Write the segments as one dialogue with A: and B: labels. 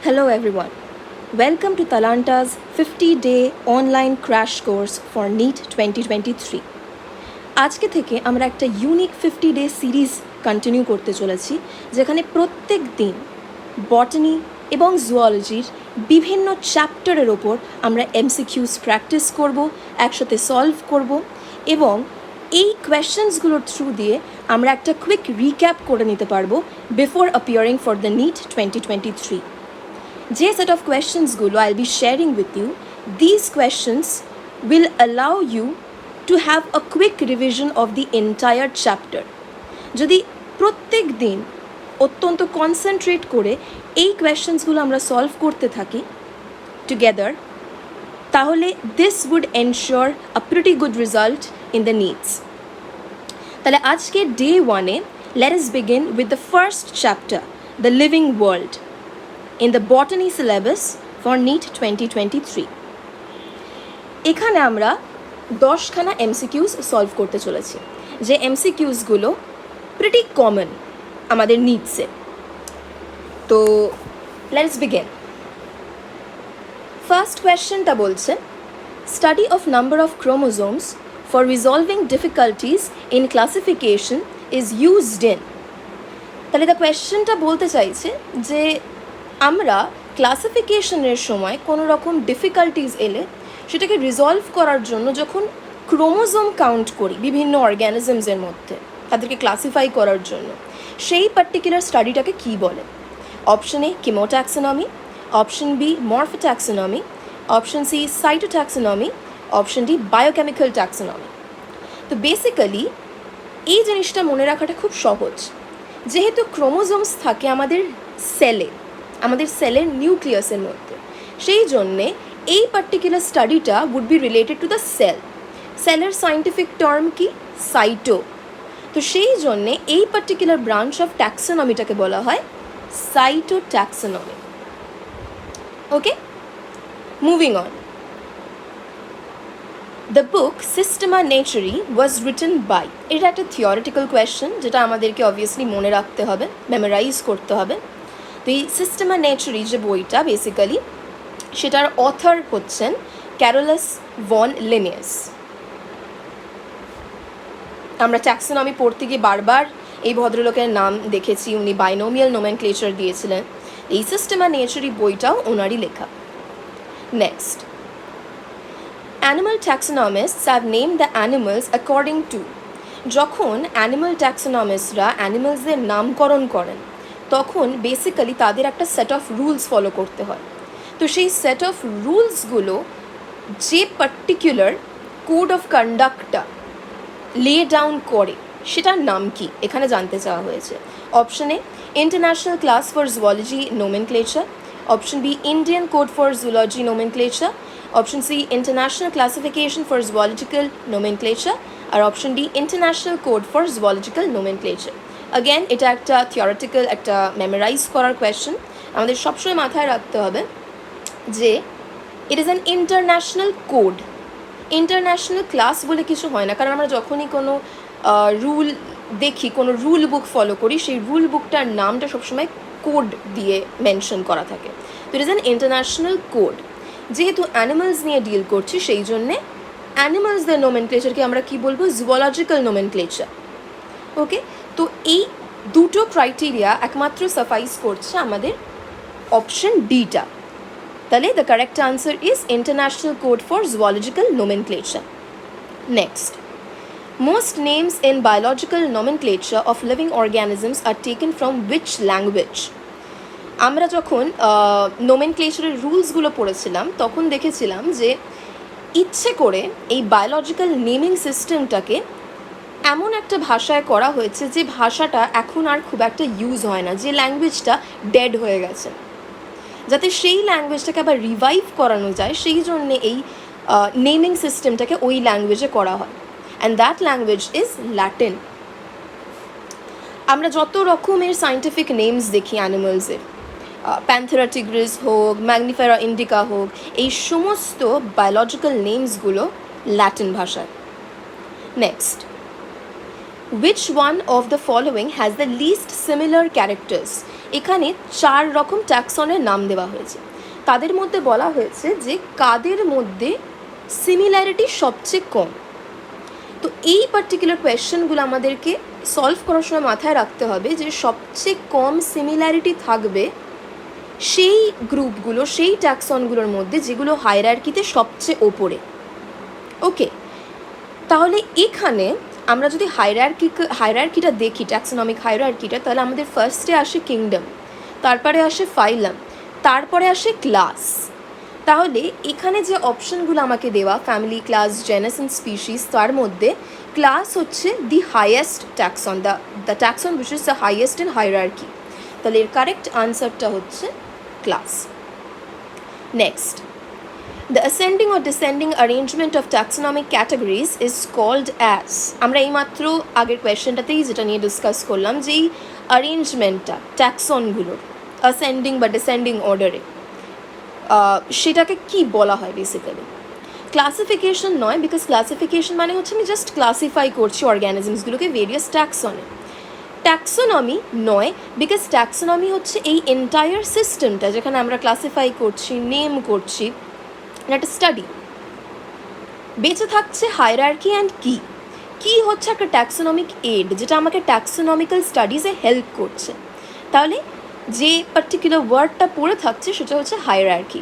A: Hello everyone. Welcome to Talanta's 50-day online crash course for NEET 2023. আজকে থেকে আমরা একটা ইউনিক 50-day সিরিজ কন্টিনিউ করতে চলেছি, যেখানে প্রত্যেক দিন বটানি এবং জুওলজির বিভিন্ন চ্যাপ্টারের ওপর আমরা এমসিকিউস প্র্যাকটিস করব, একসাথে সলভ করব এবং এই কোয়েশ্চেন্সগুলোর থ্রু দিয়ে আমরা একটা কুইক রিক্যাপ করে নিতে পারবো before appearing for the NEET 2023. যে set of questions-গুলো I'll be sharing with you, these questions will allow you to have a quick revision of the entire chapter. যদি প্রত্যেক দিন অত্যন্ত কনসেন্ট্রেট করে এই কোয়েশ্চেন্সগুলো আমরা সলভ করতে থাকি টুগেদার, তাহলে this would ensure a pretty good result in the NEETs. তাহলে আজকে day 1-এ let us begin with the first chapter, the living world, in the botany syllabus for NEET 2023. এখানে আমরা 10খানা এমসিকিউস সলভ করতে চলেছি, যে এমসিকিউসগুলো প্রিটি কমন আমাদের নিডসে। তো let's begin. First কোয়েশ্চেনটা বলছে, study of number of chromosomes for resolving difficulties in classification is used in. তাহলে দ্য কোয়েশ্চেনটা বলতে চাইছে যে আমরা ক্লাসিফিকেশনের সময় কোনো রকম ডিফিকাল্টিস এলে সেটাকে রিজলভ করার জন্য যখন ক্রোমোজোম কাউন্ট করি বিভিন্ন অর্গ্যানিজমসের মধ্যে, তাদেরকে ক্লাসিফাই করার জন্য, সেই পার্টিকুলার স্টাডিটাকে কী বলে? Option A chemotaxonomy, option B morphotaxonomy, option C cytotaxonomy, option D biochemical taxonomy. তো বেসিক্যালি এই জিনিসটা মনে রাখাটা খুব সহজ। যেহেতু ক্রোমোজোমস থাকে আমাদের সেলে, আমাদের সেলের নিউক্লিয়াসের মধ্যে, সেই জন্যে এই পার্টিকুলার স্টাডিটা would be related to the cell. সেলের সায়েন্টিফিক টার্ম কি? সাইটো। তো সেই জন্যে এই পার্টিকুলার ব্রাঞ্চ অফ ট্যাক্সোনমিটাকে বলা হয় cytotaxonomy. Okay, moving on. The book Systema Naturae was written by, এটা একটা থিওরিটিক্যাল কোয়েশ্চেন যেটা আমাদেরকে অবভিয়াসলি মনে রাখতে হবে, মেমোরাইজ করতে হবে। তো এই সিস্টেমা নেচারি যে বইটা বেসিক্যালি, সেটার অথর হচ্ছেন ক্যারোলাস ভন লিনিয়াস। আমরা ট্যাক্সোনমি পড়তে গিয়ে বারবার এই ভদ্রলোকের নাম দেখেছি, উনি বাইনোমিয়াল নোমেনক্লেচার দিয়েছিলেন। এই সিস্টেমা নেচারি বইটাও ওনারই লেখা। Next, animal taxonomists have name the animals according to. যখন অ্যানিমাল ট্যাক্সোনমিস্টরা অ্যানিমালসদের নামকরণ করেন, তখন বেসিক্যালি তাদের একটা সেট অফ রুলস ফলো করতে হয়। তো সেই সেট অফ রুলসগুলো যে particular code of কন্ডাক্টটা lay down করে, সেটার নাম কি এখানে জানতে চাওয়া হয়েছে। Option A international class for zoology nomenclature, option B Indian code for zoology nomenclature, option C international classification for zoological nomenclature, আর option D international code for zoological nomenclature. Again এটা একটা থিওরিটিক্যাল, একটা মেমোরাইজ করার question. আমাদের সবসময় মাথায় রাখতে হবে যে it is an international code. International class বলে কিছু হয় না, কারণ আমরা যখনই কোনো রুল দেখি, কোনো রুল বুক ফলো করি, সেই রুল বুকটার নামটা সবসময় কোড দিয়ে মেনশন করা থাকে। তো it is an international code. যেহেতু অ্যানিমালস নিয়ে ডিল করছি, সেই জন্যে অ্যানিমালসদের নোমেনক্লেচারকে আমরা কী বলবো? Zoological nomenclature. ওকে, তো এই দুটো ক্রাইটেরিয়া একমাত্র সাফাইস করছে আমাদের অপশন ডিটা। তাহলে the correct answer is international code for zoological nomenclature. Next, most names in biological nomenclature of living organisms are taken from which language? আমরা যখন নোমেনক্লেচারের রুলসগুলো পড়েছিলাম, তখন দেখেছিলাম যে ইচ্ছে করে এই বায়োলজিক্যাল নেমিং সিস্টেমটাকে এমন একটা ভাষায় করা হয়েছে যে ভাষাটা এখন আর খুব একটা ইউজ হয় না, যে ল্যাঙ্গুয়েজটা ডেড হয়ে গেছে, যাতে সেই ল্যাঙ্গুয়েজটাকে আবার রিভাইভ করানো যায়, সেই জন্যে এই নেমিং সিস্টেমটাকে ওই ল্যাঙ্গুয়েজে করা হয়। And that language is Latin. আমরা যত রকমের সায়েন্টিফিক নেমস দেখি অ্যানিমালসের, প্যান্থেরা টিগ্রিস হোক, ম্যাগনিফেরা ইন্ডিকা হোক, এই সমস্ত বায়োলজিক্যাল নেমসগুলো ল্যাটিন ভাষায়। Next, which one of the following has the least similar characters? এখানে 4 রকম ট্যাক্সনের নাম দেওয়া হয়েছে, তাদের মধ্যে বলা হয়েছে যে কাদের মধ্যে সিমিলারিটি সবচেয়ে কম। তো এই পার্টিকুলার কোয়েশ্চেনগুলো আমাদেরকে সলভ করার সময় মাথায় রাখতে হবে যে সবচেয়ে কম সিমিলারিটি থাকবে সেই গ্রুপগুলো, সেই ট্যাক্সনগুলোর মধ্যে যেগুলো হায়ারার্কিতে সবচেয়ে ওপরে। ওকে, তাহলে এখানে আমরা যদি হায়ারার্কিটা দেখি, ট্যাক্সোনমিক হায়ারার্কিটা, তাহলে আমাদের ফার্স্টে আসে কিংডম, তারপরে আসে ফাইলাম, তারপরে আসে ক্লাস। তাহলে এখানে যে অপশনগুলো আমাকে দেওয়া, ফ্যামিলি, ক্লাস, জেনাস অ্যান্ড স্পিশিস, তার মধ্যে ক্লাস হচ্ছে the highest ট্যাক্সন, the ট্যাক্সন which is the highest in hierarchy. তাহলে এর কারেক্ট আনসারটা হচ্ছে class. Next, the ascending or descending arrangement of taxonomic categories is called as, আমরা এইমাত্র আগের কোয়েশ্চেনটাতেই যেটা নিয়ে ডিসকাস করলাম, যে এই অ্যারেঞ্জমেন্টটা ট্যাক্সনগুলোর ascending বা descending অর্ডারে, সেটাকে কি বলা হয় বেসিক্যালি? ক্লাসিফিকেশন নয়, বিকজ ক্লাসিফিকেশন মানে হচ্ছে আমি জাস্ট ক্লাসিফাই করছি অর্গ্যানিজমসগুলোকে ভেরিয়াস ট্যাক্সনে। ট্যাক্সোনমি নয়, বিকজ ট্যাক্সোনমি হচ্ছে এই এন্টায়ার সিস্টেমটা যেখানে আমরা ক্লাসিফাই করছি, নেম করছি, একটা স্টাডি। বেঁচে থাকছে হায়ারার্কি অ্যান্ড কি হচ্ছে একটা ট্যাক্সোনমিক এড, যেটা আমাকে ট্যাক্সোনমিক্যাল স্টাডিজে হেল্প করছে। তাহলে যে পার্টিকুলার ওয়ার্ডটা পড়ে থাকছে সেটা হচ্ছে হায়ারার্কি।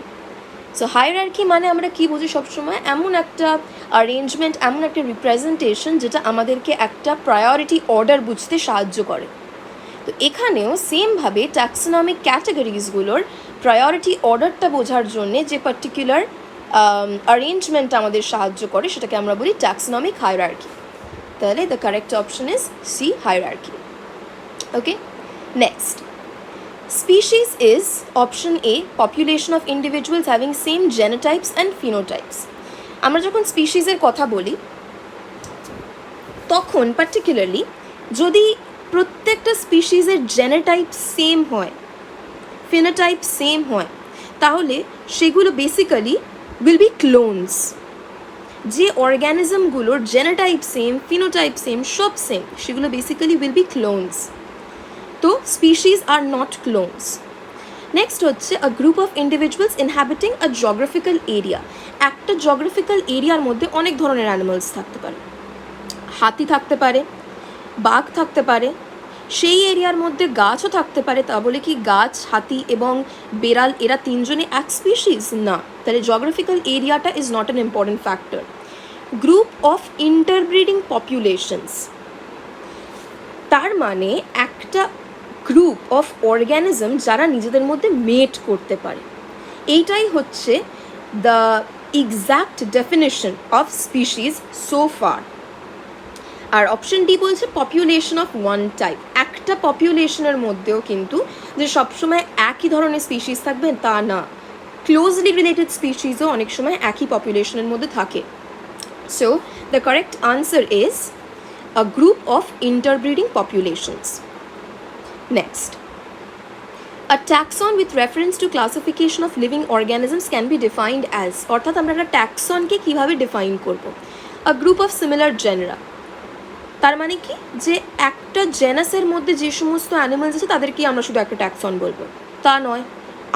A: সো হায়ারার্কি মানে আমরা কি বুঝি সবসময়? এমন একটা অ্যারেঞ্জমেন্ট, এমন একটা রিপ্রেজেন্টেশন যেটা আমাদেরকে একটা প্রায়োরিটি অর্ডার বুঝতে সাহায্য করে। তো এখানেও সেমভাবে ট্যাক্সোনমিক ক্যাটাগরিজগুলোর প্রায়োরিটি অর্ডারটা বোঝার জন্যে যে পার্টিকুলার অ্যারেঞ্জমেন্ট আমাদের সাহায্য করে সেটাকে আমরা বলি ট্যাক্সোনমিক হায়ারার্কি। তাহলে the correct option is C, hierarchy. Okay, next, species is option A, population of individuals having same genotypes and phenotypes. আমরা যখন স্পিশিসের কথা বলি তখন পার্টিকুলারলি যদি প্রত্যেকটা স্পিশিসের জেনোটাইপ সেম হয়, ফিনোটাইপ সেম হয়, তাহলে সেগুলো বেসিক্যালি উইল বি ক্লোনস। যে অর্গ্যানিজমগুলোর জেনোটাইপ সেম, ফিনোটাইপ সেম, সব সেম, সেগুলো বেসিক্যালি উইল বি ক্লোনস। তো species are not clones. Next হচ্ছে a group of individuals inhabiting a geographical area. একটা জিওগ্রাফিক্যাল এরিয়ার মধ্যে অনেক ধরনের অ্যানিমালস থাকতে পারে, হাতি থাকতে পারে, বাঘ থাকতে পারে, সেই এরিয়ার মধ্যে গাছও থাকতে পারে। তা বলে কি গাছ, হাতি এবং বেড়াল এরা তিনজনে এক স্পিশিস? না। তাহলে জিওগ্রাফিক্যাল এরিয়াটা is not an important factor. Group of ইন্টারব্রিডিং populations, তার মানে একটা গ্রুপ অফ অর্গ্যানিজম যারা নিজেদের মধ্যে মেট করতে পারে, এইটাই হচ্ছে the exact definition of species so far. আর অপশন ডি বলছে পপুলেশন অফ ওয়ান টাইপ। একটা পপুলেশনের মধ্যেও কিন্তু যে সবসময় একই ধরনের স্পিশিস থাকবে তা না, ক্লোজলি রিলেটেড স্পিশিসও অনেক সময় একই পপুলেশনের মধ্যে থাকে। So the correct answer is a group of interbreeding populations. Next, a taxon with reference to classification of living organisms can be defined as, অর্থাৎ আমরা একটা ট্যাক্সনকে কীভাবে ডিফাইন করব? a group of similar genera, তার মানে কি যে একটা জেনাসের মধ্যে যে সমস্ত অ্যানিমালস আছে তাদেরকে আমরা শুধু একটা ট্যাক্সন বলবো তা নয়,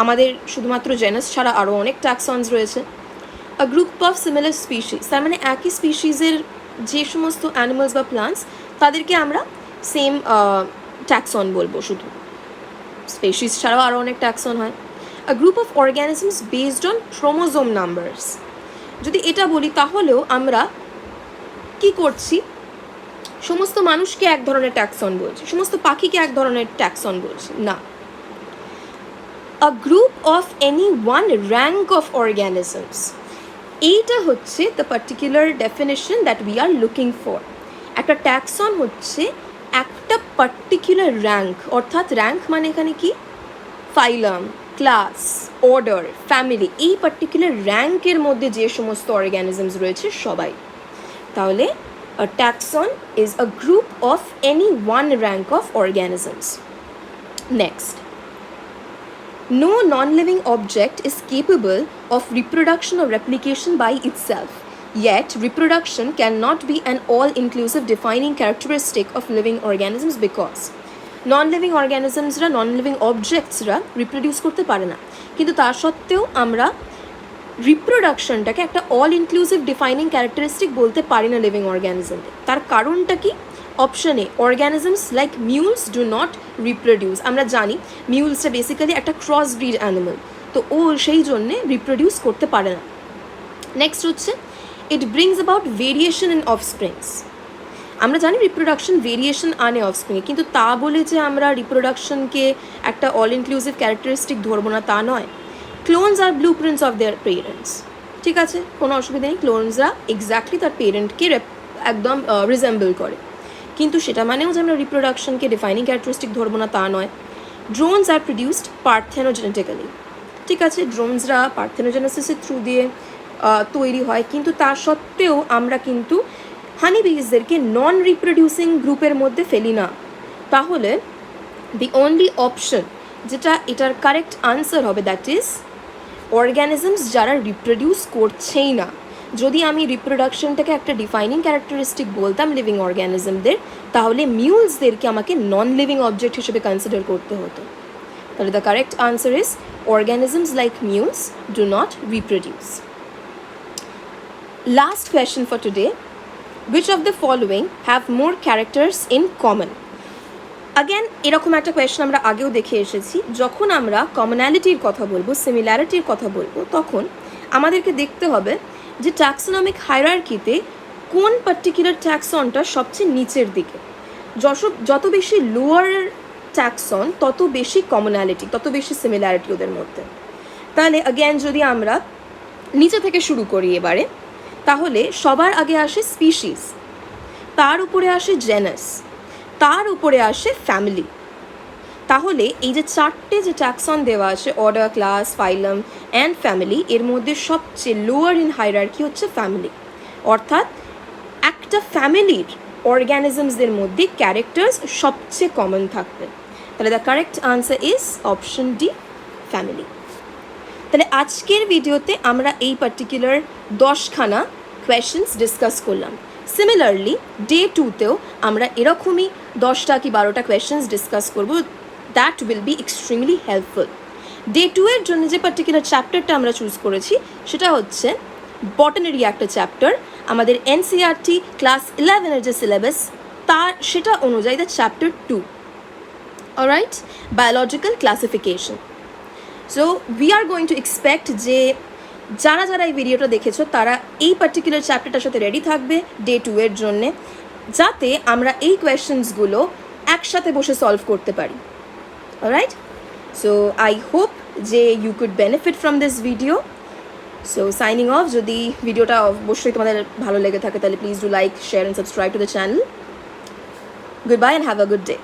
A: আমাদের শুধুমাত্র জেনাস ছাড়া আরও অনেক ট্যাক্সনস রয়েছে। a group of similar species, তার মানে একই স্পিশিসের যে সমস্ত অ্যানিমালস বা প্লান্টস তাদেরকে আমরা সেম ট্যাক্সন বলবো শুধু, স্পিশিস ছাড়াও আরও অনেক ট্যাক্সন হয়। A group of organisms based on chromosome numbers, যদি এটা বলি তাহলেও আমরা কি করছি? সমস্ত মানুষকে এক ধরনের ট্যাক্সন বলছি, সমস্ত পাখিকে এক ধরনের ট্যাক্সন বলছি না। A group of any one rank of organisms, এইটা হচ্ছে the particular definition that we are looking for. একটা ট্যাক্সন হচ্ছে একটা পার্টিকুলার র্যাঙ্ক, অর্থাৎ র্যাঙ্ক মানে এখানে কি? ফাইলাম, ক্লাস, অর্ডার, ফ্যামিলি, এই পার্টিকুলার র্যাঙ্কের মধ্যে যে সমস্ত অর্গ্যানিজমস রয়েছে সবাই। তাহলে a taxon is a group of any one rank of organisms. Next, no non-living object is capable of reproduction or replication by itself. Yet, reproduction cannot be an all-inclusive defining characteristic of living organisms because non-living organismsরা non-living objectsরা reproduce করতে পারে না, কিন্তু তার সত্ত্বেও আমরা রিপ্রোডাকশনটাকে একটা all inclusive defining characteristic বলতে পারি না লিভিং অর্গ্যানিজমে। তার কারণটা কি? অপশানে অর্গ্যানিজমস like mules do not reproduce. আমরা জানি মিউলসটা বেসিক্যালি একটা ক্রস ব্রিড অ্যানিমাল, তো ও সেই জন্যে রিপ্রোডিউস করতে পারে না। নেক্সট হচ্ছে it brings about variation in offsprings. আমরা জানি রিপ্রোডাকশন ভেরিয়েশন আনে অফস্প্রিংয়ে, কিন্তু তা বলে যে আমরা রিপ্রোডাকশনকে একটা অল ইনক্লুসিভ ক্যারেক্টারিস্টিক ধরবো না তা নয়। Clones are blueprints of their parents, ঠিক আছে, কোনো অসুবিধা নেই। ক্লোনসরা এক্স্যাক্টলি তার পেরেন্টকে একদম রিজেম্বল করে, কিন্তু সেটা মানেও যে আমরা রিপ্রোডাকশনকে ডিফাইনিং ক্যারেক্টারিস্টিক ধরবো না তা নয়। ড্রোনস আর প্রডিউসড পার্থেনোজেনেটিক্যালি, ঠিক আছে, ড্রোনসরা পার্থেনোজেনেসিসের থ্রু দিয়ে তৈরি হয়, কিন্তু তার সত্ত্বেও আমরা কিন্তু হানি বিজদেরকে নন রিপ্রোডিউসিং গ্রুপের মধ্যে ফেলি না। তাহলে দি অনলি অপশন যেটা এটার কারেক্ট আনসার হবে দ্যাট ইজ অর্গ্যানিজমস যারা রিপ্রোডিউস করছেই না। যদি আমি রিপ্রোডাকশনটাকে একটা ডিফাইনিং ক্যারেক্টারিস্টিক বলতাম লিভিং অর্গ্যানিজমদের, তাহলে মিউলসদেরকে আমাকে নন লিভিং অবজেক্ট হিসেবে কনসিডার করতে হতো। তাহলে the correct answer is organisms like mules do not reproduce. Last question for today, which of the following have more characters in common? Again এরকম একটা কোয়েশ্চেন আমরা আগেও দেখে এসেছি। যখন আমরা কমনালিটির কথা বলবো, সিমিলারিটির কথা বলবো, তখন আমাদেরকে দেখতে হবে যে ট্যাক্সোনমিক হায়ারার্কিতে কোন পার্টিকুলার ট্যাক্সনটা সবচেয়ে নিচের দিকে। যত বেশি লোয়ার ট্যাক্সন তত বেশি কমনালিটি, তত বেশি সিমিলারিটি ওদের মধ্যে। তাহলে আগেন যদি আমরা নিচে থেকে শুরু করি এবারে, তাহলে সবার আগে আসে স্পিসিস, তার উপরে আসে জেনাস, তার উপরে আসে ফ্যামিলি। তাহলে এই যে চারটে যে ট্যাক্সন দেওয়া আছে, অর্ডার, ক্লাস, ফাইলাম অ্যান্ড ফ্যামিলি, এর মধ্যে সবচেয়ে লোয়ার ইন হায়ারার্কি হচ্ছে ফ্যামিলি। অর্থাৎ একটা ফ্যামিলির অর্গ্যানিজমসদের মধ্যে ক্যারেক্টার্স সবচেয়ে কমন থাকবে। তাহলে the correct answer is option D, family. তাহলে আজকের ভিডিওতে আমরা এই পার্টিকুলার 10খানা কোয়েশ্চেন্স ডিসকাস করলাম। সিমিলারলি ডে 2তেও আমরা এরকমই 10টা কি 12টা কোয়েশ্চেন্স ডিসকাস করব। That will be extremely helpful. Day 2 এর জন্য যে পার্টিকুলার চ্যাপ্টারটা আমরা চুজ করেছি সেটা হচ্ছে বটানিরই একটা চ্যাপ্টার। আমাদের এনসিইআরটি ক্লাস 11-এর যে সিলেবাস তার সেটা অনুযায়ী the chapter 2, alright, biological classification. So we are going to expect যে যারা যারা এই ভিডিওটা দেখেছো তারা এই পার্টিকুলার চ্যাপ্টারটার সাথে রেডি থাকবে ডে 2 এর জন্যে, যাতে আমরা এই কোয়েশ্চেন্সগুলো একসাথে বসে সলভ করতে পারি। অলরাইট, সো আই হোপ যে you could benefit from this video. So signing off. যদি ভিডিওটা অবশ্যই তোমাদের ভালো লেগে থাকে তাহলে please do like, share and subscribe to the channel. Good bye and have a good day.